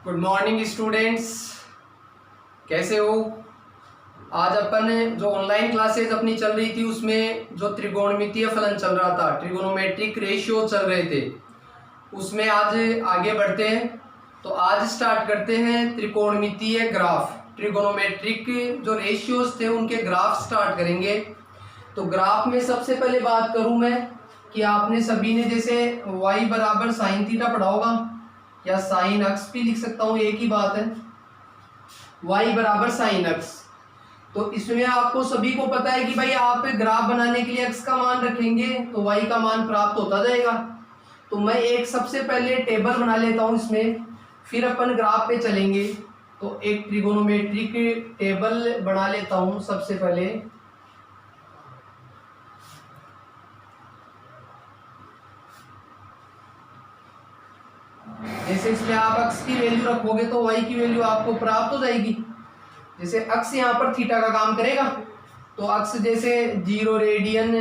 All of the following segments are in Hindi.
गुड मॉर्निंग स्टूडेंट्स, कैसे हो। आज अपन जो ऑनलाइन क्लासेज अपनी चल रही थी उसमें जो त्रिकोणमितीय फलन चल रहा था, ट्रिगोनोमेट्रिक रेशियो चल रहे थे, उसमें आज आगे बढ़ते हैं। तो आज स्टार्ट करते हैं त्रिकोणमितीय ग्राफ, ट्रिगोनोमेट्रिक जो रेशियोज थे उनके ग्राफ स्टार्ट करेंगे। तो ग्राफ में सबसे पहले बात करूं मैं कि आपने सभी ने जैसे y बराबर साइन थीटा पढ़ा होगा, या साइन अक्स भी लिख सकता हूं, एक ही बात है, y बराबर साइन अक्स। तो इसमें आपको सभी को पता है कि भाई आप ग्राफ बनाने के लिए x का मान रखेंगे तो y का मान प्राप्त होता जाएगा। तो मैं एक सबसे पहले टेबल बना लेता हूं इसमें, फिर अपन ग्राफ पे चलेंगे। तो एक ट्रिगोनोमेट्रिक टेबल बना लेता हूं सबसे पहले। जैसे इसमें आप अक्स की वैल्यू रखोगे तो y की वैल्यू आपको प्राप्त हो जाएगी। जैसे अक्स यहाँ पर थीटा का काम करेगा, तो अक्स जैसे 0 रेडियन,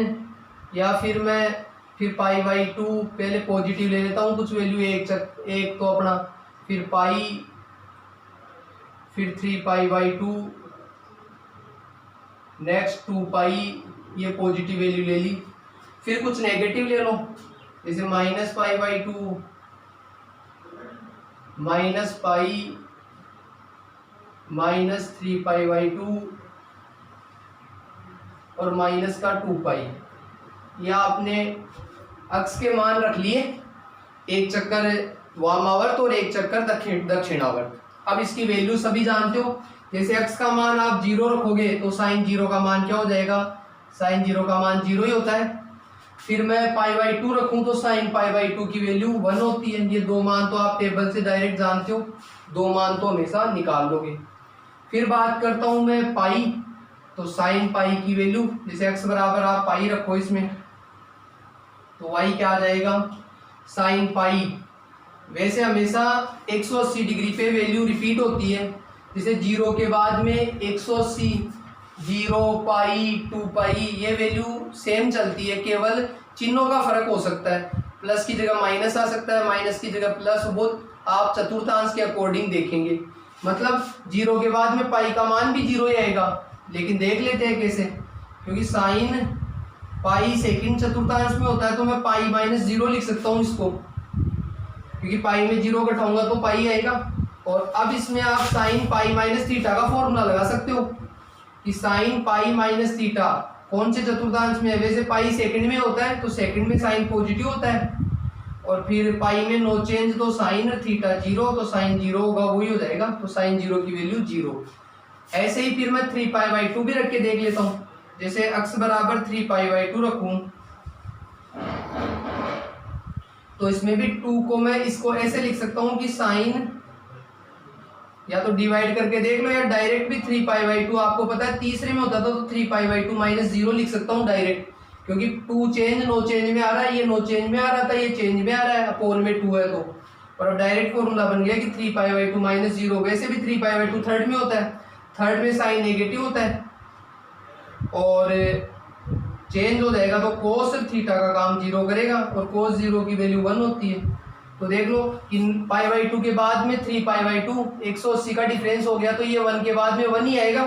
या फिर पाई बाई 2, पहले पॉजिटिव ले लेता हूँ कुछ वैल्यू, एक तो अपना, फिर पाई, फिर 3 पाई बाई 2, नेक्स्ट 2 पाई, ये पॉजिटिव वैल्यू ले ली। फिर कुछ नेगेटिव ले लो, जैसे minus pi by 2, minus pi, minus 3 pi by 2 और माइनस का 2 पाई। या आपने अक्स के मान रख लिए, एक चक्कर वामावर्त और एक चक्कर दक्षिणावर्त। अब इसकी वैल्यू सभी जानते हो। जैसे अक्स का मान आप 0 रखोगे तो साइन 0 का मान क्या हो जाएगा, साइन 0 का मान 0 ही होता है। फिर मैं पाई बाई 2 रखूं तो साइन पाई बाई 2 की वैल्यू 1 होती है। ये दो मान तो आप टेबल से डायरेक्ट जानते हो, दो मान तो हमेशा निकाल लोगे। फिर बात करता हूं मैं पाई, तो साइन पाई की वैल्यू, जैसे x बराबर आप पाई रखो इसमें, तो y क्या आ जाएगा, साइन पाई। वैसे हमेशा 180 डिग्री पे वैल्यू रिपीट होती है, जैसे 0 के बाद में 180, 0 पाई 2 पाई, ये वैल्यू सेम चलती है, केवल चिन्हों का फर्क हो सकता है। प्लस की जगह माइनस आ सकता है, माइनस की जगह प्लस, वो आप चतुर्थांश के अकॉर्डिंग देखेंगे। मतलब 0 के बाद में पाई का मान भी 0 ही आएगा। लेकिन देख लेते हैं कैसे, क्योंकि साइन पाई सेकंड चतुर्थांश में होता है तो मैं पाई माइनस 0 लिख सकता हूँ इसको, क्योंकि पाई में 0 घटाऊंगा तो पाई आएगा। और अब इसमें आप साइन पाई माइनस थीटा का फॉर्मूला लगा सकते हो कि साइन पाई माइनस थीटा कौन से चतुर्थांश में है। वैसे पाई सेकंड में होता है तो सेकंड में साइन पॉजिटिव होता है, और फिर पाई में नो चेंज तो साइन थीटा 0, तो साइन 0 होगा, वही हो जाएगा। तो साइन 0 की वैल्यू 0। ऐसे ही फिर मैं 3 पाई बाई 2 भी रख के देख लेता हूँ। जैसे x बराबर 3 पाई बाई 2 रखूँ, तो इसमें भी 2 को मैं इसको ऐसे लिख सकता हूँ कि साइन, या तो डिवाइड करके देख लो, या डायरेक्ट भी 3 पाई बाई 2, आपको पता है तीसरे में होता था तो 3 पाई बाई 2 माइनस 0 लिख सकता हूँ डायरेक्ट, क्योंकि 2 चेंज नो चेंज में आ रहा है, ये नो चेंज में आ रहा था, ये चेंज में आ रहा है, अपोन में 2 है तो। और अब डायरेक्ट फॉर्मूला बन गया कि 3 पाई बाई 2 माइनस 0। वैसे भी 3 पाई बाई 2 थर्ड में होता है, थर्ड में साइन नेगेटिव होता है, और चेंज हो जाएगा तो कोस थीटा का काम 0 करेगा, और कोस 0 की वैल्यू 1 होती है। तो देख लो कि पाई बाई 2 के बाद में 3 पाई बाई 2, 180 का डिफरेंस हो गया, तो ये 1 के बाद में 1 ही आएगा,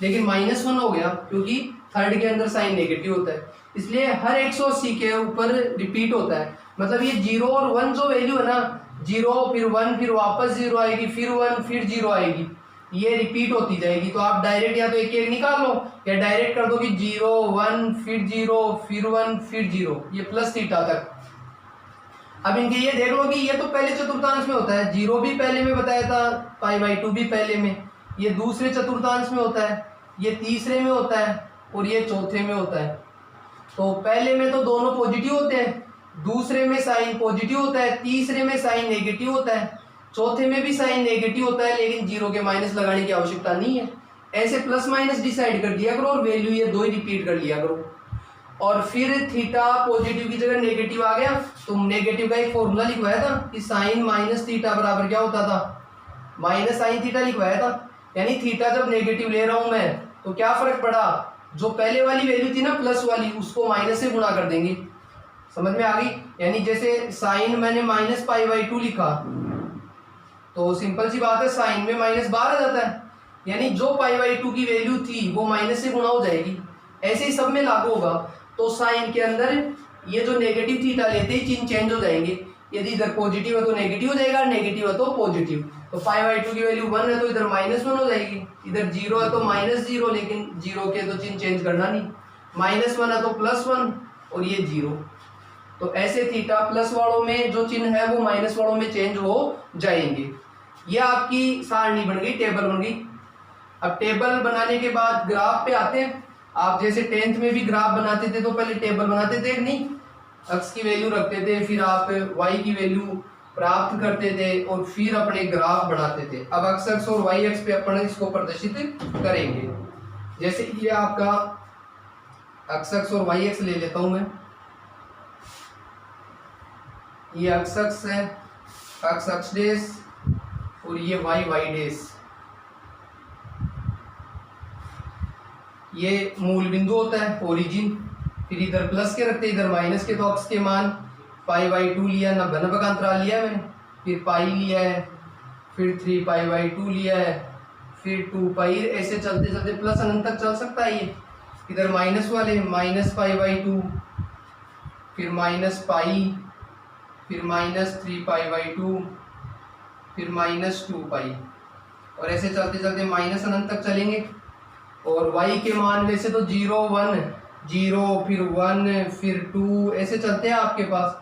लेकिन माइनस 1 हो गया क्योंकि थर्ड के अंदर साइन नेगेटिव होता है, इसलिए हर 180 के ऊपर रिपीट होता है। मतलब ये 0 और 1 जो वैल्यू है ना, 0 फिर 1 फिर वापस 0 आएगी, फिर 1 फिर 0 आएगी, ये रिपीट होती जाएगी। तो आप डायरेक्ट या तो एक एक निकाल लो, या डायरेक्ट कर दो कि 0 1 फिर 0 फिर 1 फिर 0, ये प्लस थीटा तक। अब इनके ये देख लो कि ये तो पहले चतुर्थांश में होता है, 0 भी पहले में बताया था, पाई बाई 2 भी पहले में, ये दूसरे चतुर्थांश में होता है, ये तीसरे में होता है, और ये चौथे में होता है। तो पहले में तो दोनों पॉजिटिव होते हैं, दूसरे में साइन पॉजिटिव होता है, तीसरे में साइन नेगेटिव होता है, चौथे में भी साइन नेगेटिव होता है, लेकिन 0 के माइनस लगाने की आवश्यकता नहीं है। ऐसे प्लस माइनस डिसाइड कर दिया करो और वैल्यू ये 2 ही रिपीट कर लिया करो। और फिर थीटा पॉजिटिव की जगह नेगेटिव आ गया, तो नेगेटिव का एक फॉर्मूला लिखवाया था कि साइन माइनस थीटा बराबर क्या होता था, माइनस साइन थीटा लिखवाया था। यानी थीटा जब नेगेटिव ले रहा हूं मैं तो क्या फर्क पड़ा, जो पहले वाली वैल्यू थी ना प्लस वाली, उसको माइनस से गुणा कर देंगे। समझ में आ गई। यानी जैसे साइन मैंने माइनस पाई बाई 2 लिखा, तो सिंपल सी बात है, साइन में माइनस बाहर आ जाता है, यानी जो पाई बाई 2 की वैल्यू थी वो माइनस से गुणा हो जाएगी। ऐसे ही सब में लागू होगा। तो साइन के अंदर ये जो नेगेटिव थीटा लेते ही चिन्ह चेंज हो जाएंगे। यदि इधर पॉजिटिव है तो नेगेटिव हो जाएगा, नेगेटिव है तो पॉजिटिव। तो पाई बाई 2 की वैल्यू 1 है तो इधर -1 हो जाएगी, इधर 0 है तो -0, लेकिन 0 के तो चिन्ह चेंज करना नहीं, -1 है तो +1 और ये 0। तो ऐसे थीटा प्लस वालों में जो चिन्ह है वो माइनस वालों में चेंज हो जाएंगे। ये आपकी सारणी बन गई, टेबल बन गई। अब टेबल बनाने के बाद ग्राफ पे आते हैं। आप जैसे 10th में भी ग्राफ बनाते थे तो पहले टेबल बनाते थे नहीं, x की वैल्यू रखते थे, फिर आप y की वैल्यू प्राप्त करते थे और फिर अपने ग्राफ बनाते थे। अब x और y पे अपन इसको प्रदर्शित करेंगे। जैसे ये आपका x और y ले लेता हूं मैं, ये x है, x डेस और ये y डेस। ये मूल बिंदु होता है, ओरिजिन। फिर इधर प्लस के रखते हैं, इधर माइनस के, तो अक्स के मान π/2 लिया, 90 का अंतराल लिया है मैंने, फिर पाई लिया है, फिर 3π/2 लिया है, फिर 2π, ऐसे चलते चलते प्लस अनंत तक चल सकता है ये। इधर माइनस वाले -π/2, फिर -π, फिर -3π/2, फिर -2π, और ऐसे चलते चलते माइनस अनंत तक चलेंगे। और y के मान वैसे तो 0 1 0 फिर 1 फिर 2 ऐसे चलते हैं आपके पास,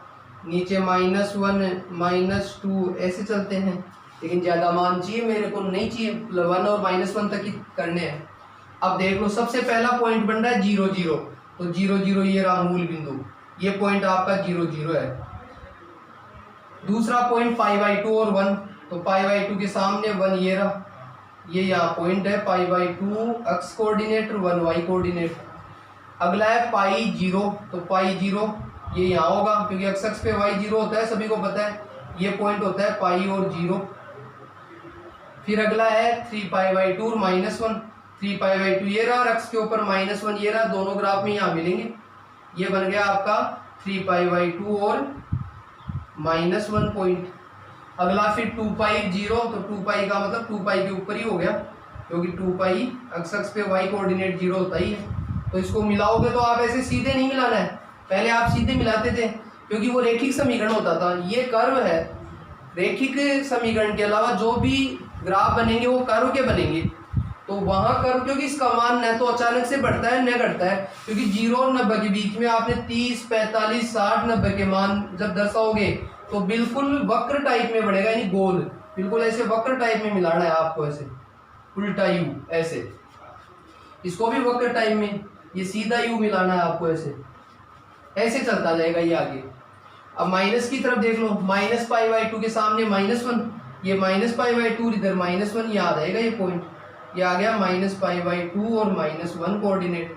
नीचे -1 -2 ऐसे चलते हैं, लेकिन ज़्यादा मान चाहिए मेरे को, नहीं चाहिए, 1 और -1 तक ही करने हैं। अब देख लो, सबसे पहला पॉइंट बन रहा है 0 0, तो 0 0 ये रहा मूल बिंदु, ये पॉइंट आपका 0 0 है। दूसरा पॉइंट π/2 और 1, तो π/2 के सामने 1 ये रहा, ये यहाँ पॉइंट है π/2 x कोऑर्डिनेट और 1 y कोऑर्डिनेट। अगला है π0, तो π0 ये यहाँ होगा क्योंकि x पे y 0 होता है, सभी को पता है, ये पॉइंट होता है π और 0। फिर अगला है 3π/2 और -1, 3π/2 ये रहा और x के ऊपर -1 ये रहा, दोनों ग्राफ में यहाँ मिलेंगे, ये बन गया आपका 3π/2 और -1 पॉइंट। अगला फिर 2π0, तो 2π का मतलब 2π के ऊपर ही हो गया, क्योंकि 2π x पे y कोऑर्डिनेट 0 होता ही है। तो इसको मिलाओगे तो आप ऐसे सीधे नहीं मिलाना है, पहले आप सीधे मिलाते थे क्योंकि वो रेखिक समीकरण होता था। ये कर्व है, रेखिक समीकरण के अलावा जो भी ग्राफ बनेंगे वो कर्व के बनेंगे। तो वहां कर्व, क्योंकि इसका मान न तो अचानक से बढ़ता है न घटता है, क्योंकि 0 और 90 के बीच में आपने 30 45 60 90 के मान जब दर्शाओगे तो बिल्कुल वक्र टाइप में बढ़ेगा, यानी गोल, बिल्कुल ऐसे वक्र टाइप में मिलाना है आपको, ऐसे उल्टा यू, ऐसे इसको भी वक्र टाइप में, ये सीधा यू मिलाना है आपको, ऐसे ऐसे चलता जाएगा ये आगे। अब माइनस की तरफ देख लो, -π/2 के सामने -1, ये -π/2 इधर -1, ये आ जाएगा ये पॉइंट, ये आ गया -π/2 और -1 कोऑर्डिनेट।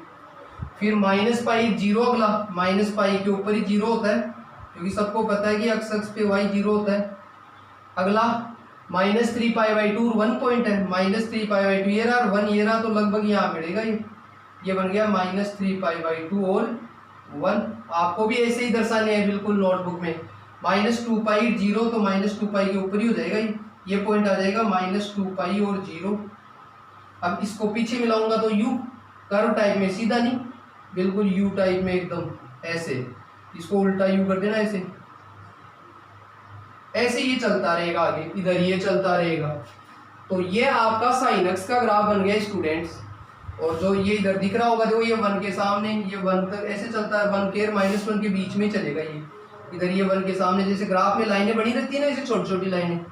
फिर -π0 अगला, -π के ऊपर ही 0 होता है क्योंकि सबको पता है कि x पे y 0 होता है। अगला -3π/2 और 1 पॉइंट है, -3π/2 ये रहा और 1 ये रहा, तो लगभग यहाँ मिलेगा ये बन गया -3π/2 और 1। आपको भी ऐसे ही दर्शाने हैं बिल्कुल नोटबुक में, -2π 0, तो -2π के ऊपर ही हो जाएगा ये पॉइंट आ जाएगा -2π और 0। अब इसको पीछे मिलाऊंगा तो यू, कर्व टाइप में, सीधा नहीं, बिल्कुल यू टाइप में एकदम ऐसे, इसको उल्टा यू कर देना, ऐसे ऐसे ये चलता रहेगा आगे, इधर ये चलता रहेगा। तो ये आपका साइन एक्स का ग्राफ बन गया स्टूडेंट्स। और जो ये इधर दिख रहा होगा, जो ये 1 के सामने, ये 1 तक ऐसे चलता है, 1 के और -1 के बीच में चलेगा ये, इधर ये 1 के सामने, जैसे ग्राफ में लाइनें बनी रहती है ना, ऐसे छोटी छोटी लाइनें,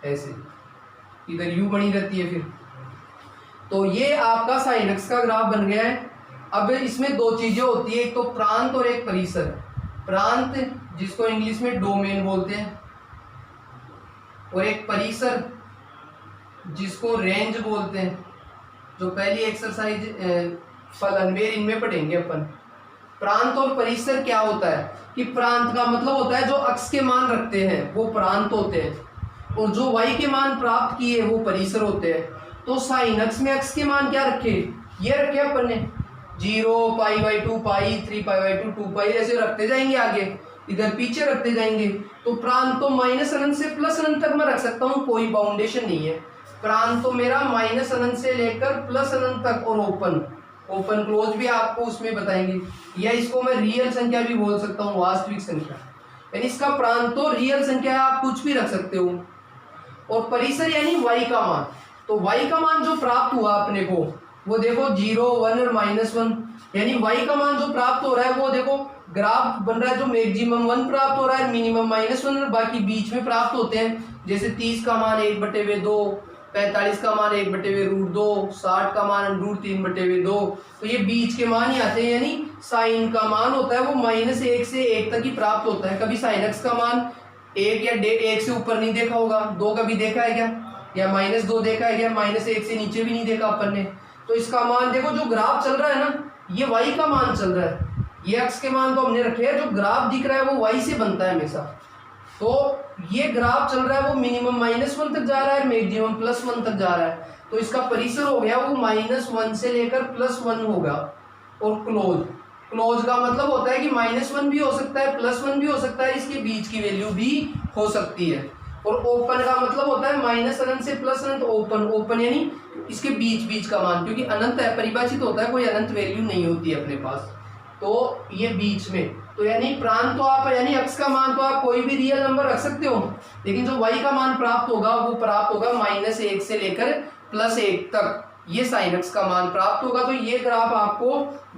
ऐसे इधर यू बनी रहती है। फिर तो ये आपका साइन एक्स का ग्राफ बन गया है। अब इसमें दो चीजें होती है, एक तो प्रांत और एक परिसर। प्रांत जिसको इंग्लिश में डोमेन बोलते हैं, और एक परिसर जिसको रेंज बोलते हैं, जो पहली एक्सरसाइज फलनवेर इनमें पढ़ेंगे अपन। प्रांत और परिसर क्या होता है कि प्रांत का मतलब होता है जो अक्ष के मान रखते हैं वो प्रांत होते हैं, और जो y के मान प्राप्त किए वो परिसर होते हैं। तो साइन अक्ष में अक्ष के मान क्या रखे, ये रखे अपन ने 0 π/2 π 3π/2 2π, ऐसे रखते जाएंगे आगे। इधर पीछे रखते जाएंगे। तो प्रांत तो माइनस अनंत से प्लस अनंत तक मैं रख सकता हूँ, कोई बाउंडेशन नहीं है। प्रांत तो मेरा माइनस अनंत से लेकर प्लस अनंत तक, और ओपन ओपन क्लोज भी आपको उसमें बताएंगे। या इसको मैं रियल संख्या भी बोल सकता हूँ, वास्तविक संख्या, यानी इसका प्रांत तो रियल संख्या है, आप कुछ भी रख सकते हो। और परिसर यानी y का मान, तो y का मान जो प्राप्त हुआ अपने को वो देखो 0, 1 और -1, यानी y का मान जो प्राप्त हो रहा है वो देखो ग्राफ बन रहा है, जो मैक्सिमम 1 प्राप्त हो रहा है, मिनिमम -1 और बाकी बीच में प्राप्त होते हैं। जैसे 30 का मान 1/2, 45 का मान 1/√2, 60 का मान √3/2, तो ये बीच के मान ही आते हैं। यानी साइन का मान होता है वो -1 से 1 तक ही प्राप्त होता है। कभी साइन x का मान 1 या 1 से ऊपर नहीं देखा होगा, 2 कभी देखा है क्या, या -2 देखा है क्या, -1 से नीचे भी नहीं देखा अपन ने। तो इसका मान देखो, जो ग्राफ चल रहा है ना, ये y का मान चल रहा है, ये x के मान तो हमने रखे हैं, जो ग्राफ दिख रहा है वो y से बनता है हमेशा। तो ये ग्राफ चल रहा है वो मिनिमम -1 तक जा रहा है, मैक्सिमम +1 तक जा रहा है। तो इसका परिसर हो गया वो -1 से लेकर +1 होगा। और क्लोज का मतलब होता है कि -1 भी हो सकता है, +1 भी हो सकता है, इसके बीच की वैल्यू भी हो सकती है। और ओपन का मतलब होता है माइनस अनंत से प्लस अनंत, ओपन यानी इसके बीच का मान, क्योंकि अनंत है परिभाषित होता है, कोई अनंत वैल्यू नहीं होती है अपने पास, तो ये बीच में। तो यानी प्रांत तो आप, यानी x का मान तो आप कोई भी रियल नंबर रख सकते हो, लेकिन जो y का मान प्राप्त होगा वो प्राप्त होगा -1 से लेकर +1 तक, ये sin x का मान प्राप्त होगा। तो ये ग्राफ आपको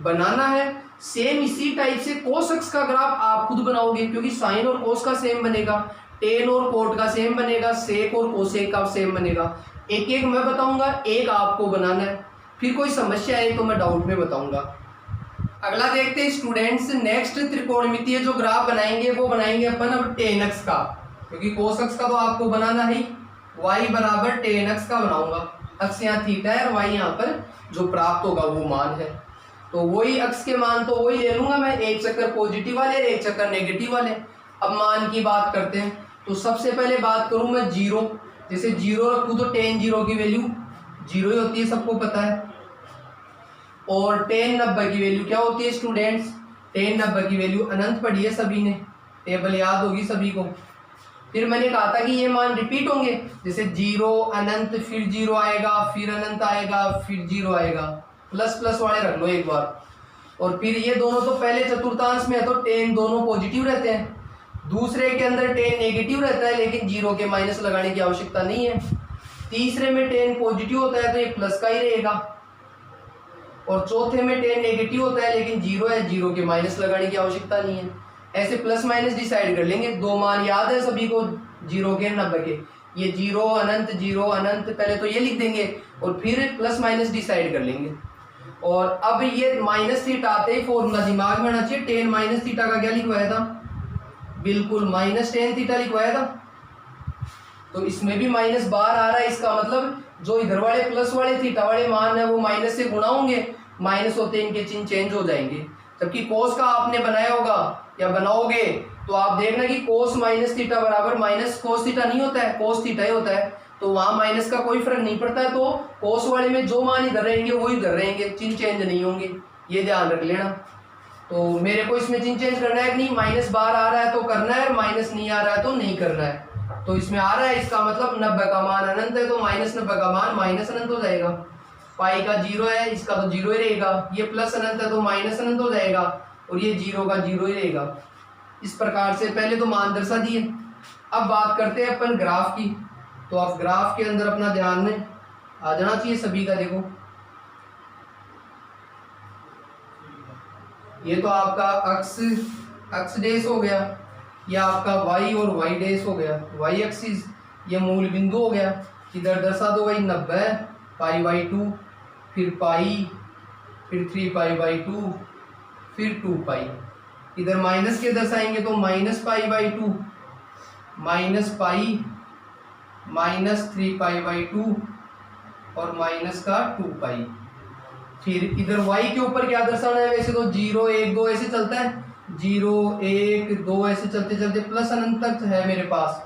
बनाना है। सेम इसी टाइप से cos x का ग्राफ आप खुद बनाओगे, क्योंकि साइन और cos का सेम बनेगा, टेन और कोट का सेम बनेगा, सेक और कोसेक का सेम बनेगा। एक एक मैं बताऊंगा, एक आपको बनाना है, फिर कोई समस्या है तो मैं डाउट में बताऊंगा। अगला देखते हैं स्टूडेंट्स, नेक्स्ट त्रिकोणमितीय जो ग्राफ बनाएंगे वो बनाएंगे अपन अब tan x का, क्योंकि cos x का तो आपको बनाना ही, y बराबर tan x का बनाऊंगा। x यहाँ थीटा है और y यहाँ पर जो प्राप्त होगा वो मान है। तो वही x के मान तो वही ले लूंगा मैं, एक चक्कर पॉजिटिव वाले, एक चक्कर नेगेटिव वाले। अब मान की बात करते हैं, तो सबसे पहले बात करूं मैं 0, जैसे 0 रखूं तो tan 0 की वैल्यू 0 ही होती है, सबको पता है। और tan 90 की वैल्यू क्या होती है स्टूडेंट्स, tan 90 की वैल्यू अनंत पढ़ी है सभी ने, टेबल याद होगी सभी को। फिर मैंने कहा था कि ये मान रिपीट होंगे, जैसे 0 अनंत, फिर 0 आएगा, फिर अनंत आएगा, फिर 0 आएगा, प्लस प्लस वाले रख लो एक बार। और फिर ये दोनों तो पहले चतुर्थांश में है तो tan दोनों पॉजिटिव रहते हैं, दूसरे के अंदर tan नेगेटिव रहता है, लेकिन 0 के माइनस लगाने की आवश्यकता नहीं है। तीसरे में tan पॉजिटिव होता है तो ये प्लस का ही रहेगा, और चौथे में tan नेगेटिव होता है लेकिन 0 है, 0 के माइनस लगाने की आवश्यकता नहीं है। ऐसे प्लस माइनस डिसाइड कर लेंगे। दो मान याद है सभी को 0 के 90 के, ये 0 अनंत, 0 अनंत, पहले तो ये लिख देंगे और फिर प्लस माइनस डिसाइड कर लेंगे। और अब ये माइनस थीटा आते ही फॉर्मूला दिमाग में आना चाहिए, tan माइनस थीटा का क्या लिखवाया था, बिल्कुल माइनस tan थीटा लिखवाया था। तो इसमें भी माइनस बाहर आ रहा है, इसका मतलब जो इधर वाले प्लस वाले थीटा वाले मान है वो माइनस से गुणा होंगे, माइनस होते इनके चिन्ह चेंज हो जाएंगे। जबकि कोस का आपने बनाया होगा या बनाओगे तो आप देखना कि कोस माइनस थीटा बराबर माइनस कोस थीटा नहीं होता है, कोस थीटा ही होता है, तो वहां माइनस का कोई फर्क नहीं पड़ता है। तो कोस वाले में जो मान इधर रहेंगे वो इधर रहेंगे, चिन्ह चेंज नहीं होंगे, ये ध्यान रख लेना। तो मेरे को इसमें चिन्ह चेंज करना है कि नहीं, माइनस बाहर आ रहा है तो करना है, माइनस नहीं आ रहा है तो नहीं करना है। तो इसमें आ रहा है, इसका मतलब 90 का मान अनंत है तो -90 का मान माइनस अनंत हो जाएगा। पाई का 0 है, इसका तो 0 ही रहेगा, ये प्लस अनंत है तो माइनस अनंत हो जाएगा, और ये 0 का 0 ही रहेगा। इस प्रकार से पहले तो मान दर्शा दिए। अब बात करते हैं अपन ग्राफ की। तो आप ग्राफ के अंदर अपना ध्यान में आ जाना चाहिए सभी का। देखो ये तो आपका अक्स डेश हो गया, ये आपका y और y डेश हो गया, y एक्सिस, ये मूल बिंदु हो गया। इधर दर्शा दो भाई 90 π/2, फिर पाई, फिर 3π/2, फिर 2π। इधर माइनस के दर्शाएंगे तो -π/2, -π, -3π/2 और माइनस का 2π। फिर इधर y के ऊपर क्या दर्शाना है, वैसे तो 0 1 2 ऐसे चलता है, 0 1 2 ऐसे चलते चलते प्लस अनंत तक है मेरे पास।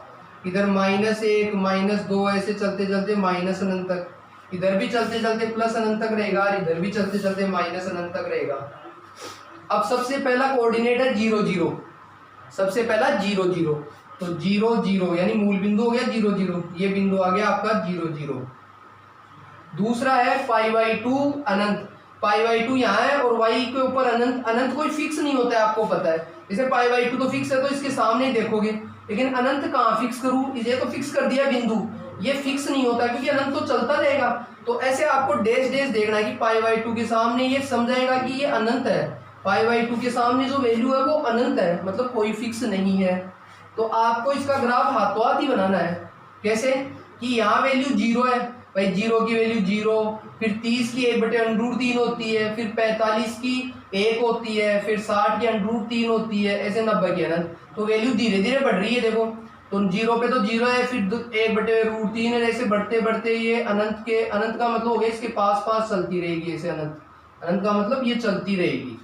इधर -1 -2 ऐसे चलते चलते माइनस अनंत तक, इधर भी चलते चलते प्लस अनंत तक रहेगा और इधर भी चलते चलते माइनस अनंत तक रहेगा। अब सबसे पहला कोऑर्डिनेट है 0 0, सबसे पहला 0 0, तो 0 0 यानी मूल बिंदु हो गया 0 0, ये बिंदु आ गया आपका 0 0। दूसरा है π/2 अनंत, π/2 यहाँ है और y के ऊपर अनंत। अनंत कोई फिक्स नहीं होता है, आपको पता है। जैसे π/2 तो फिक्स है तो इसके सामने ही देखोगे, लेकिन अनंत कहाँ फिक्स करूँ, ये तो फिक्स कर दिया बिंदु, ये फिक्स नहीं होता क्योंकि अनंत तो चलता रहेगा। तो ऐसे आपको डैश डैश देखना है कि π/2 के सामने ये समझाएगा कि ये अनंत है, π/2 के सामने जो वैल्यू है वो अनंत है, मतलब कोई फिक्स नहीं है। तो आपको इसका ग्राफ हाथों हाथ ही बनाना है। कैसे कि यहाँ वैल्यू 0 है भाई, 0 की वैल्यू 0, फिर 30 की 1/√3 होती है, फिर 45 की 1 होती है, फिर 60 की √3 होती है, ऐसे 90 की अनंत। तो वैल्यू धीरे धीरे बढ़ रही है देखो, तो 0 पे तो 0 है, फिर 1/√3 है, ऐसे बढ़ते बढ़ते ये अनंत के, अनंत का मतलब हो गया इसके पास पास चलती रहेगी ऐसे अनंत। अनंत का मतलब ये चलती रहेगी।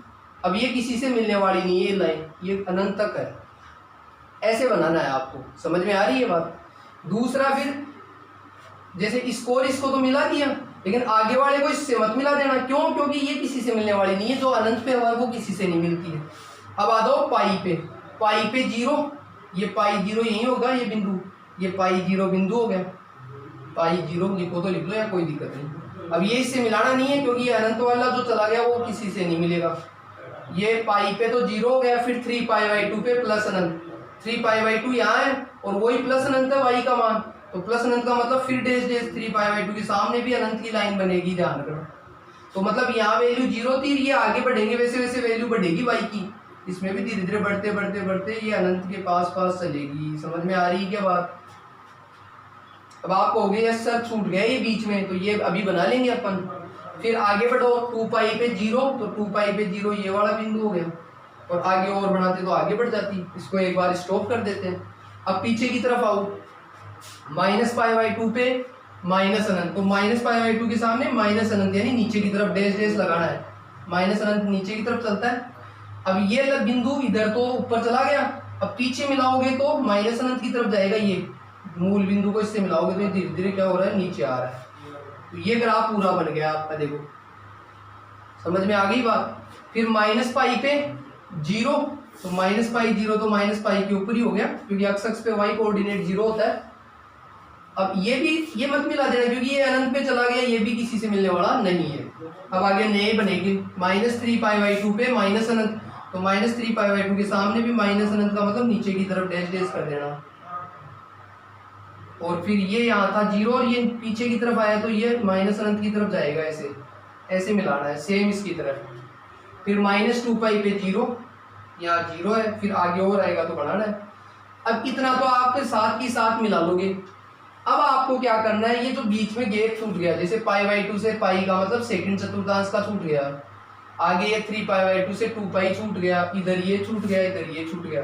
अब ये किसी से मिलने वाली नहीं है ये लाइन, ये अनंत तक है। ऐसे बनाना है आपको, समझ में आ रही है बात। दूसरा फिर जैसे स्कोर इसको तो मिला दिया, लेकिन आगे वाले को इससे मत मिला देना। क्यों? क्योंकि ये किसी से मिलने वाली नहीं है, जो अनंत पे हुआ है वो किसी से नहीं मिलती है। अब आ जाओ पाई पे, पाई पे 0, ये पाई 0 यही होगा, ये बिंदु, ये पाई 0 बिंदु हो गया। पाई 0 लिखो तो लिख लो या कोई दिक्कत नहीं। अब ये इससे मिलाना नहीं है क्योंकि ये अनंत वाला जो चला गया वो किसी से नहीं मिलेगा। ये पाई पे तो 0 हो गया, फिर 3π/2 पे प्लस अनंत, 3π/2 यहाँ है और वही प्लस अनंत है y का मान, तो प्लस अनंत का मतलब फिर डैश डैश 3π/2 के सामने भी अनंत की लाइन बनेगी, ध्यान रखना। तो मतलब यहाँ वैल्यू 0 थी, ये आगे बढ़ेंगे वैसे वैसे वैल्यू बढ़ेगी y की, इसमें भी धीरे धीरे बढ़ते बढ़ते बढ़ते ये अनंत के पास पास चलेगी। समझ में आ रही है क्या बात? अब आप कहोगे यार सर छूट गया ये बीच में, तो ये अभी बना लेंगे अपन। फिर आगे बढ़ो 2π पे 0, तो 2π पे 0 ये वाला बिंदु हो गया, और आगे और बढ़ाते तो आगे बढ़ जाती। इसको एक बार स्टॉप कर देते हैं। अब पीछे की तरफ आओ, -π/2 पे माइनस अनंत, तो -π/2 के सामने माइनस अनंत यानी नीचे की तरफ डैश डैश लगाना है, माइनस अनंत नीचे की तरफ चलता है। अब ये बिंदु इधर तो ऊपर चला गया, अब पीछे मिलाओगे तो माइनस अनंत की तरफ जाएगा, ये मूल बिंदु को इससे मिलाओगे तो धीरे धीरे क्या हो रहा है, नीचे आ रहा है। तो ये ग्राफ पूरा बन गया आपका, देखो समझ में आ गई बात। फिर -π पे 0, तो -π 0 तो -π के ऊपर ही हो गया क्योंकि अक्ष पे y कोऑर्डिनेट 0 होता है। अब ये भी ये मत मिला देना क्योंकि ये अनंत पे चला गया, ये भी किसी से मिलने वाला नहीं है। अब आगे नए बनेगी -3π/2 पे माइनस अनंत, तो -3π/2 के सामने भी माइनस अनंत का मतलब नीचे की तरफ डैश डैश कर देना। और फिर ये यहाँ था 0 और ये पीछे की तरफ आया तो ये माइनस अनंत की तरफ जाएगा, ऐसे ऐसे मिलाना है सेम इसकी तरफ। फिर -2π पे 0, यहाँ 0 है, फिर आगे और आएगा तो बढ़ाना है। अब इतना तो आपके साथ ही साथ मिला लोगे। अब आपको क्या करना है, ये जो बीच में गैप छूट गया, जैसे π/2 से पाई का मतलब सेकंड चतुर्थांश का छूट गया, आगे ये 3π/2 से 2π छूट गया, इधर ये छूट गया, इधर ये छूट गया।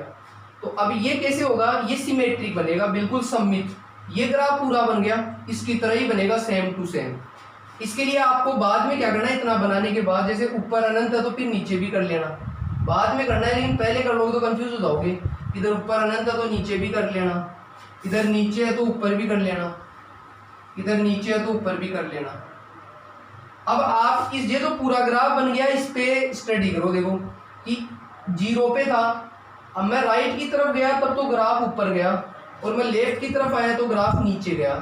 तो अब ये कैसे होगा, ये सिमेट्रिक बनेगा, बिल्कुल सममित। ये ग्राफ पूरा बन गया, इसकी तरह ही बनेगा सेम टू सेम। इसके लिए आपको बाद में क्या करना है, इतना बनाने के बाद जैसे ऊपर अनंत है तो फिर नीचे भी कर लेना, बाद में करना है, लेकिन पहले कर लोगे तो कंफ्यूज हो जाओगे। इधर ऊपर अनंत है तो नीचे भी कर लेना, इधर नीचे है तो ऊपर भी कर लेना, इधर नीचे है तो ऊपर भी कर लेना। अब आप इस ये जो पूरा ग्राफ बन गया इस पे स्टडी करो, देखो कि 0 पे था, अब मैं राइट की तरफ गया तब तो ग्राफ ऊपर गया, और मैं लेफ्ट की तरफ आया तो ग्राफ नीचे गया।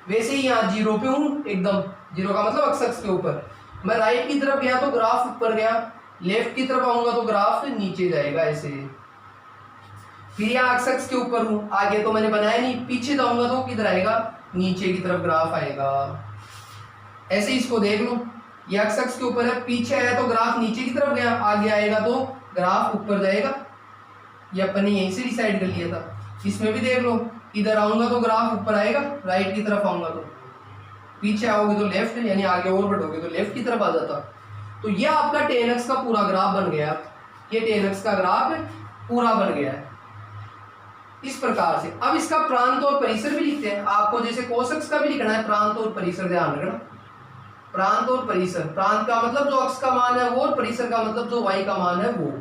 वैसे ही यहाँ 0 पे हूँ, एकदम 0 का मतलब अक्ष के ऊपर, मैं राइट की तरफ गया तो ग्राफ ऊपर गया, लेफ्ट की तरफ आऊंगा तो ग्राफ नीचे जाएगा ऐसे। फिर यहाँ अक्ष के ऊपर हूँ, आगे तो मैंने बनाया नहीं, पीछे जाऊंगा तो किधर आएगा, नीचे की तरफ ग्राफ आएगा। ऐसे इसको देख लो, ये अक्ष के ऊपर है, पीछे आया तो ग्राफ नीचे की तरफ गया, आगे आएगा तो ग्राफ ऊपर जाएगा। ये अपन ने यहीं से डिसाइड कर लिया था। इसमें भी देख लो, इधर आऊंगा तो ग्राफ ऊपर आएगा, राइट की तरफ आऊंगा तो, पीछे आओगे तो लेफ्ट, यानी आगे और बढ़ोगे तो लेफ्ट की तरफ आ जाता। तो ये आपका tan x का पूरा ग्राफ बन गया, ये tan x का ग्राफ पूरा बन गया है इस प्रकार से। अब इसका प्रांत और परिसर भी लिखते हैं, आपको जैसे cos x का भी लिखना है, प्रांत और परिसर ध्यान रखना। प्रांत और परिसर, प्रांत का मतलब जो अक्ष का मान है वो, और परिसर का मतलब जो y का मान है वो।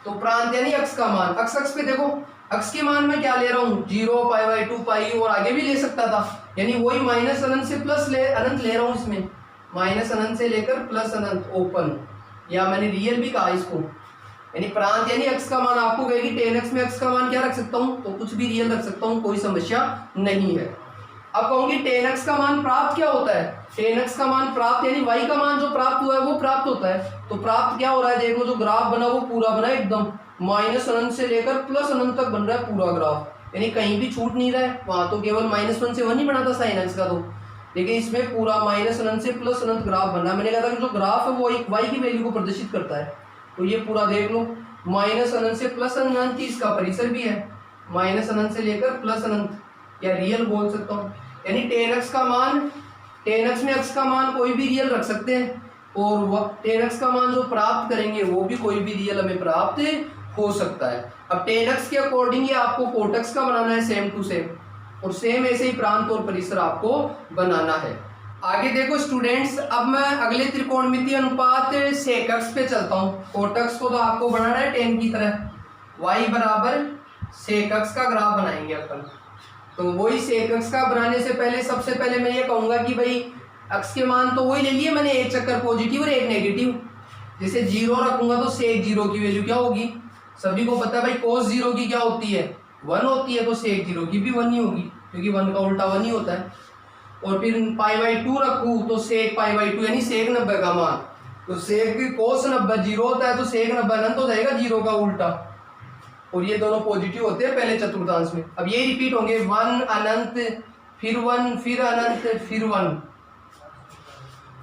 तो प्रांत यानी अक्ष का मान, अक्ष पे देखो, अक्ष के मान में क्या ले रहा हूँ, 0, π/2 पाई, और आगे भी ले सकता था, यानी वही माइनस अनंत से प्लस अनंत ले रहा हूँ इसमें, माइनस अनंत से लेकर प्लस अनंत ओपन, या मैंने रियल भी कहा इसको, यानी प्रांत यानी x का मान आपको कहेगी tan x में x का मान क्या रख सकता हूँ, तो कुछ भी रियल रख सकता हूँ, कोई समस्या नहीं है। अब कहूंगी tan x का मान प्राप्त क्या होता है, tan x का मान प्राप्त यानी y का मान जो प्राप्त हुआ है वो प्राप्त होता है। तो प्राप्त क्या हो रहा है, देख लो जो ग्राफ बना वो पूरा बना है एकदम, माइनस अनंत से लेकर प्लस अनंत तक बन रहा है पूरा ग्राफ, यानी कहीं भी छूट नहीं रहा है। वहां तो केवल -1 से 1 ही बना था साइन एक्स का, तो लेकिन इसमें पूरा माइनस अनंत से प्लस अनंत ग्राफ बना है। मैंने कहा था कि जो ग्राफ है वो एक y की वैल्यू को प्रदर्शित करता है, तो ये पूरा देख लो माइनस अनंत से प्लस अनंत ही इसका परिसर भी है, माइनस अनंत से लेकर प्लस अनंत, या रियल बोल सकता हूँ। यानी tan x का मान, tan x में x का मान कोई भी रियल रख सकते हैं, और tan x का मान जो प्राप्त करेंगे वो भी कोई भी रियल हमें प्राप्त हो सकता है। अब tan x के अकॉर्डिंग ये आपको cot x का बनाना है सेम टू सेम, और सेम ऐसे ही प्रांत और परिसर आपको बनाना है। आगे देखो स्टूडेंट्स, अब मैं अगले त्रिकोणमितीय अनुपात sec x पे चलता हूँ। cot x को तो आपको बनाना है tan की तरह, y बराबर sec x का ग्राफ बनाएंगे अपन। तो वही sec x का बनाने से पहले सबसे पहले मैं ये कहूंगा कि भाई x के मान तो वही ले लिए मैंने, एक चक्कर पॉजिटिव और एक नेगेटिव। जैसे 0 रखूंगा तो sec 0 की वैल्यू क्या होगी, सभी को पता है भाई cos 0 की क्या होती है, 1 होती है, तो sec 0 की भी 1 ही होगी, क्योंकि 1 का उल्टा 1 ही होता है। और फिर π/2 रखूँ तो sec π/2 यानी sec 90 का मान, तो sec cos 90 0 होता है, तो sec 90 अनंत हो जाएगा 0 का उल्टा, और ये दोनों पॉजिटिव होते हैं पहले चतुर्थांश में। अब ये रिपीट होंगे, 1 अनंत फिर 1 फिर अनंत फिर 1,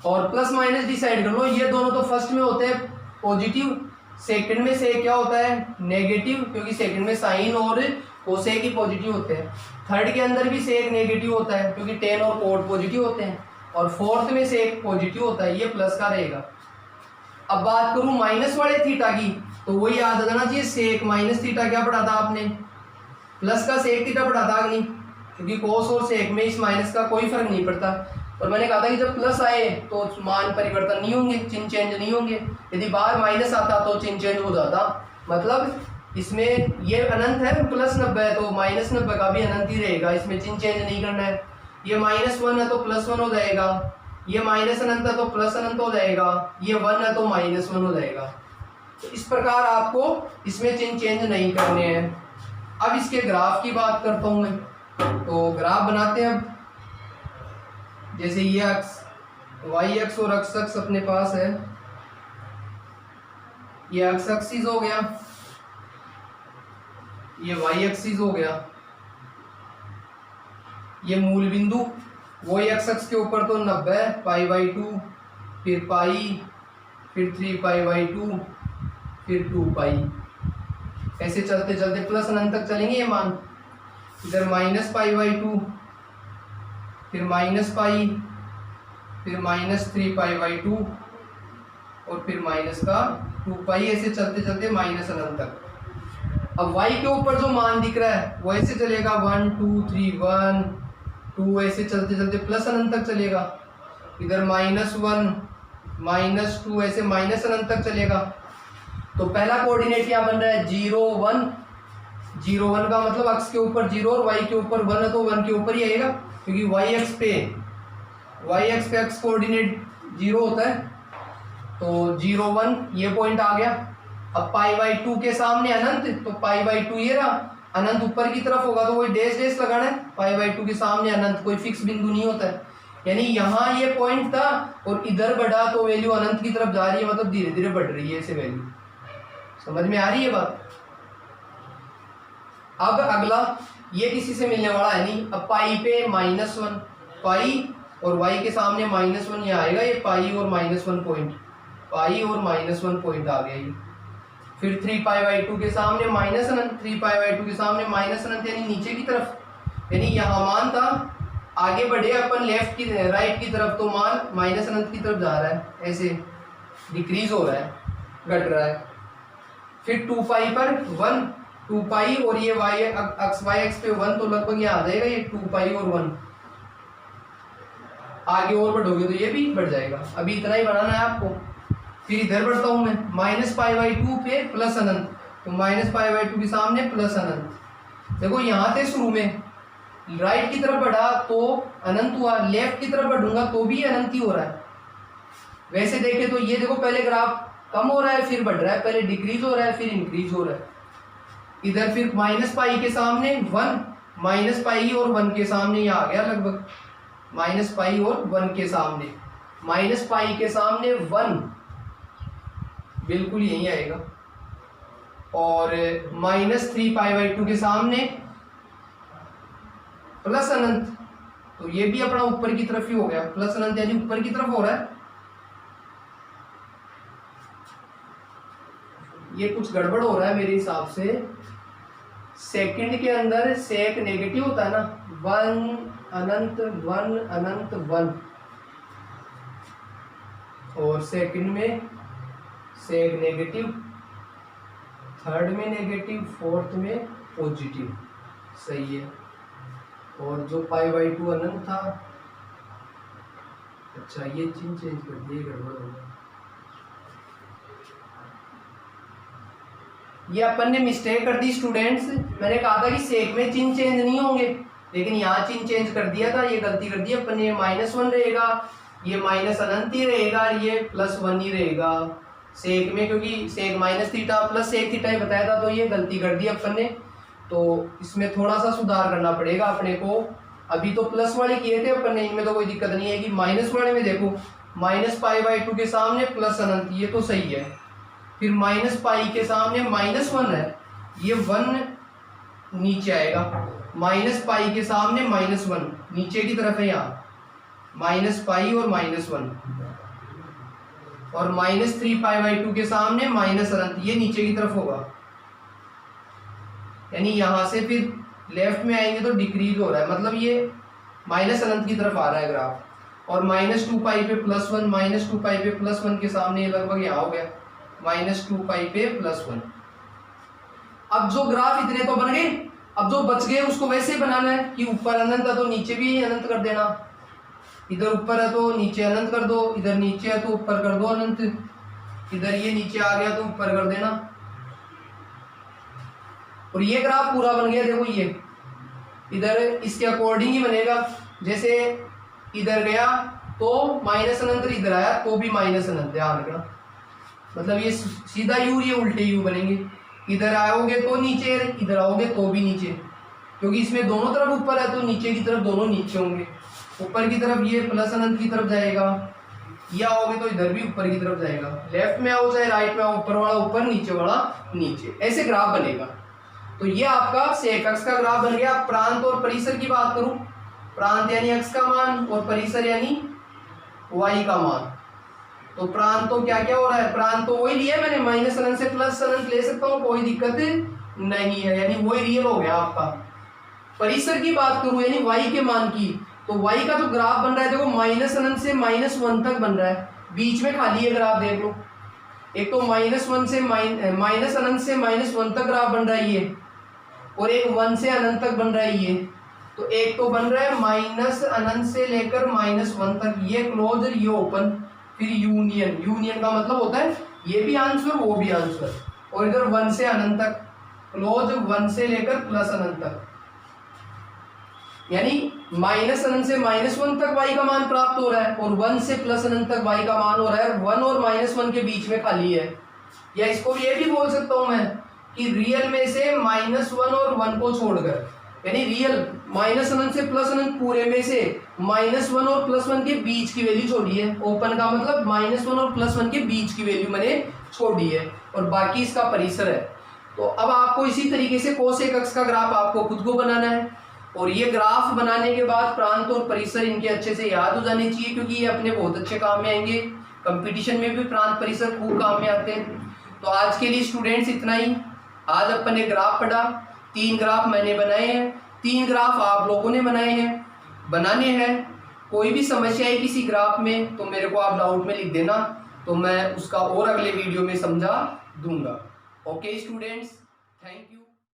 और प्लस माइनस डिसाइड कर लो, ये दोनों तो फर्स्ट में होते हैं पॉजिटिव, सेकंड में से क्या होता है नेगेटिव, क्योंकि सेकंड में साइन और कोसेक ही पॉजिटिव होते हैं। थर्ड के अंदर भी सेक नेगेटिव होता है, क्योंकि टेन और कोट पॉजिटिव होते हैं, और फोर्थ में सेक पॉजिटिव होता है, ये प्लस का रहेगा। अब बात करूं माइनस वाले थीटा की, तो वही याद रखना चाहिए, सेक माइनस थीटा क्या पढ़ा था आपने, प्लस का सेक थीटा पढ़ा था नहीं, क्योंकि कोस और सेक में इस माइनस का कोई फर्क नहीं पड़ता। और मैंने कहा था कि जब प्लस आए तो मान परिवर्तन नहीं होंगे, चिन्ह चेंज नहीं होंगे, यदि बाहर माइनस आता तो चिन्ह चेंज हो जाता। मतलब इसमें ये अनंत है, प्लस 90 है, तो माइनस 90 का भी अनंत ही रहेगा, इसमें चिन्ह चेंज नहीं करना है। ये -1 है तो +1 हो जाएगा, ये माइनस अनंत है तो प्लस अनंत हो जाएगा, ये 1 है तो -1 हो जाएगा। तो इस प्रकार आपको इसमें चिन्ह चेंज नहीं करने हैं। अब इसके ग्राफ की बात करता हूँ मैं, तो ग्राफ बनाते हैं। अब जैसे ये अक्ष वाई अक्ष और एक्स अक्ष अपने पास है, ये एक्स एक्सिस हो गया, ये वाई एक्सिस हो गया, ये मूल बिंदु वो एक्स अक्ष के ऊपर तो 90 π/2, फिर पाई, फिर 3π/2, फिर 2π, ऐसे चलते चलते प्लस अनंत तक चलेंगे ये मान। इधर -π/2, फिर -π, फिर -3π/2, और फिर माइनस का 2π, ऐसे चलते चलते माइनस अनंत तक। अब y के ऊपर जो मान दिख रहा है वो ऐसे चलेगा 1 2 3 1 2, ऐसे चलते चलते प्लस अनंत तक चलेगा। इधर -1 -2, ऐसे माइनस अनंत तक चलेगा। तो पहला कोऑर्डिनेट क्या बन रहा है 0 1, 0 1 का मतलब अक्ष के ऊपर 0 और y के ऊपर 1 है तो 1 के ऊपर ही आएगा, क्योंकि y अक्ष पे अक्ष कोऑर्डिनेट 0 होता है। तो 0 1 ये पॉइंट आ गया। अब π/2 के सामने अनंत, तो π/2 ये रहा, अनंत ऊपर की तरफ होगा तो वही डैश डैश लगाना है। π/2 के सामने अनंत, कोई फिक्स बिंदु नहीं होता है, यानी यहाँ ये पॉइंट था और इधर बढ़ा तो वैल्यू अनंत की तरफ जा रही है, मतलब धीरे धीरे बढ़ रही है ऐसे वैल्यू। समझ में आ रही है बात। अब अगला ये किसी से मिलने वाला है नहीं। अब पाई पे -1, पाई और y के सामने -1 यहाँ आएगा, ये पाई और -1 पॉइंट, पाई और -1 पॉइंट आ गया ये। फिर 3π/2 के सामने माइनस अनंत, 3π/2 के सामने माइनस अनंत, यानी नीचे की तरफ, यानी यहाँ मान था, आगे बढ़े अपन लेफ्ट की राइट की तरफ तो मान माइनस अनंत की तरफ जा रहा है, ऐसे डिक्रीज हो रहा है, घट रहा है। फिर 2π पर 1, 2π और ये y अक्ष पे 1, तो लगभग ये आ जाएगा ये 2π और 1। आगे और बढ़ोगे तो ये भी बढ़ जाएगा। अभी इतना ही बनाना है आपको। फिर इधर बढ़ता हूँ मैं, -π/2 पे प्लस अनंत, तो -π/2 के सामने प्लस अनंत। देखो यहाँ थे शुरू में, राइट की तरफ बढ़ा तो अनंत हुआ, लेफ्ट की तरफ बढ़ूंगा तो भी अनंत ही हो रहा है। वैसे देखे तो ये देखो पहले ग्राफ कम हो रहा है फिर बढ़ रहा है, पहले डिक्रीज हो रहा है फिर इंक्रीज हो रहा है। इधर फिर माइनस पाई के सामने 1, माइनस पाई और 1 के सामने ये आ गया लगभग, माइनस पाई और 1 के सामने, माइनस पाई के सामने 1 बिल्कुल यही आएगा, और माइनस 3π/2 के सामने प्लस अनंत, तो ये भी अपना ऊपर की तरफ ही हो गया, प्लस अनंत यानी ऊपर की तरफ हो रहा है। ये कुछ गड़बड़ हो रहा है मेरे हिसाब से, सेकंड के अंदर सेक नेगेटिव होता है ना, 1 अनंत 1 अनंत 1, और सेकंड में सेक नेगेटिव, थर्ड में नेगेटिव, फोर्थ में पॉजिटिव, सही है। और जो π/2 अनंत था, अच्छा ये चिन्ह चेंज कर दिए, गड़बड़ हो गया, ये अपन ने मिस्टेक कर दी स्टूडेंट्स। मैंने कहा था कि सेक में चिन्ह चेंज नहीं होंगे, लेकिन यहाँ चिन्ह चेंज कर दिया था, ये गलती कर दी अपन ने। -1 रहेगा, ये माइनस अनंत ही रहेगा, ये +1 ही रहेगा सेक में, क्योंकि सेक -θ प्लस सेक थीटा ही बताया था, तो ये गलती कर दी अपन ने। तो इसमें थोड़ा सा सुधार करना पड़ेगा अपने को। अभी तो प्लस वाले किए थे अपन ने, इनमें तो कोई दिक्कत नहीं है। कि माइनस वाले में देखो, -π/2 के सामने प्लस अनंत, ये तो सही है। फिर -π के सामने -1 है, ये 1 नीचे आएगा, -π के सामने -1 नीचे की तरफ है, यहाँ -π और -1, और -3π/2 के सामने माइनस अनंत, ये नीचे की तरफ होगा। यानी यहां से फिर लेफ्ट में आएंगे तो डिक्रीज हो रहा है, मतलब ये माइनस अनंत की तरफ आ रहा है ग्राफ। और -2π पे +1, -2π पे +1 के सामने ये लगभग यहाँ हो गया, -2π पे +1। अब जो ग्राफ इतने तो बन गए, अब जो बच गए उसको वैसे बनाना है कि ऊपर अनंत है तो नीचे भी अनंत कर देना, इधर ऊपर है तो नीचे अनंत कर दो, इधर नीचे है तो ऊपर कर दो अनंत, इधर ये नीचे आ गया तो ऊपर कर देना, और ये ग्राफ पूरा बन गया। देखो ये इधर इसके अकॉर्डिंग ही बनेगा, जैसे इधर गया तो माइनस अनंत, इधर आया तो भी माइनस अनंत, ध्यान रखना। मतलब ये सीधा यू, ये उल्टे यू बनेंगे, इधर आओगे तो नीचे, इधर आओगे तो भी नीचे, क्योंकि इसमें दोनों तरफ ऊपर है तो नीचे की तरफ दोनों नीचे होंगे। ऊपर की तरफ ये प्लस अनंत की तरफ जाएगा, या आओगे तो इधर भी ऊपर की तरफ जाएगा, लेफ्ट में आओ चाहे राइट में आओ, ऊपर वाला ऊपर नीचे वाला नीचे, ऐसे ग्राफ बनेगा। तो ये आपका सेक अक्ष का ग्राफ बन गया। प्रांत और परिसर की बात करूं, प्रांत यानी अक्ष का मान और परिसर यानी वाई का मान। तो प्रांत तो क्या क्या हो रहा है, प्रांत तो वही लिया मैंने, माइनस अनंत से प्लस अनंत ले सकता हूँ, कोई दिक्कत नहीं है, यानी वही रियल हो गया आपका। परिसर की बात करूं यानी वाई के मान की, तो वाई का जो ग्राफ बन रहा है देखो, माइनस अनंत से -1 तक बन रहा है, बीच में खाली है ग्राफ देख लो। एक तो -1 से माइनस अनंत से -1 तक ग्राफ बन रहा है ये, और एक 1 से अनंत तक बन रहा है ये। तो एक तो बन रहा है माइनस अनंत से लेकर -1 तक, ये क्लोज ये ओपन, फिर यूनियन, यूनियन का मतलब होता है ये भी आंसर वो भी आंसर, और इधर 1 से अनंत तक, क्लोज 1 से लेकर प्लस अनंत तक, यानी माइनस अनंत से -1 तक वाई का मान प्राप्त हो रहा है, और 1 से प्लस अनंत तक वाई का मान हो रहा है, 1 और -1 के बीच में खाली है। या इसको ये भी बोल सकता हूं मैं कि रियल में से -1 और 1 को छोड़कर, यानी रियल माइनस अनंत से प्लस अनंत पूरे में से -1 और +1 के बीच की वैल्यू छोड़ी है। ओपन का मतलब -1 और +1 के बीच की वैल्यू मैंने छोड़ी है, और बाकी इसका परिसर है। तो अब आपको इसी तरीके से कोसेक अक्ष का ग्राफ आपको खुद को बनाना है, और ये ग्राफ बनाने के बाद प्रांत और परिसर इनके अच्छे से याद हो जाने चाहिए, क्योंकि ये अपने बहुत अच्छे काम में आएंगे। कंपटीशन में भी प्रांत परिसर खूब काम में आते हैं। तो आज के लिए स्टूडेंट्स इतना ही। आज अपन ने ग्राफ पढ़ा, 3 ग्राफ मैंने बनाए हैं, 3 ग्राफ आप लोगों ने बनाए हैं, बनाने हैं। कोई भी समस्या है किसी ग्राफ में तो मेरे को आप डाउट में लिख देना, तो मैं उसका और अगले वीडियो में समझा दूंगा। Okay students, thank you.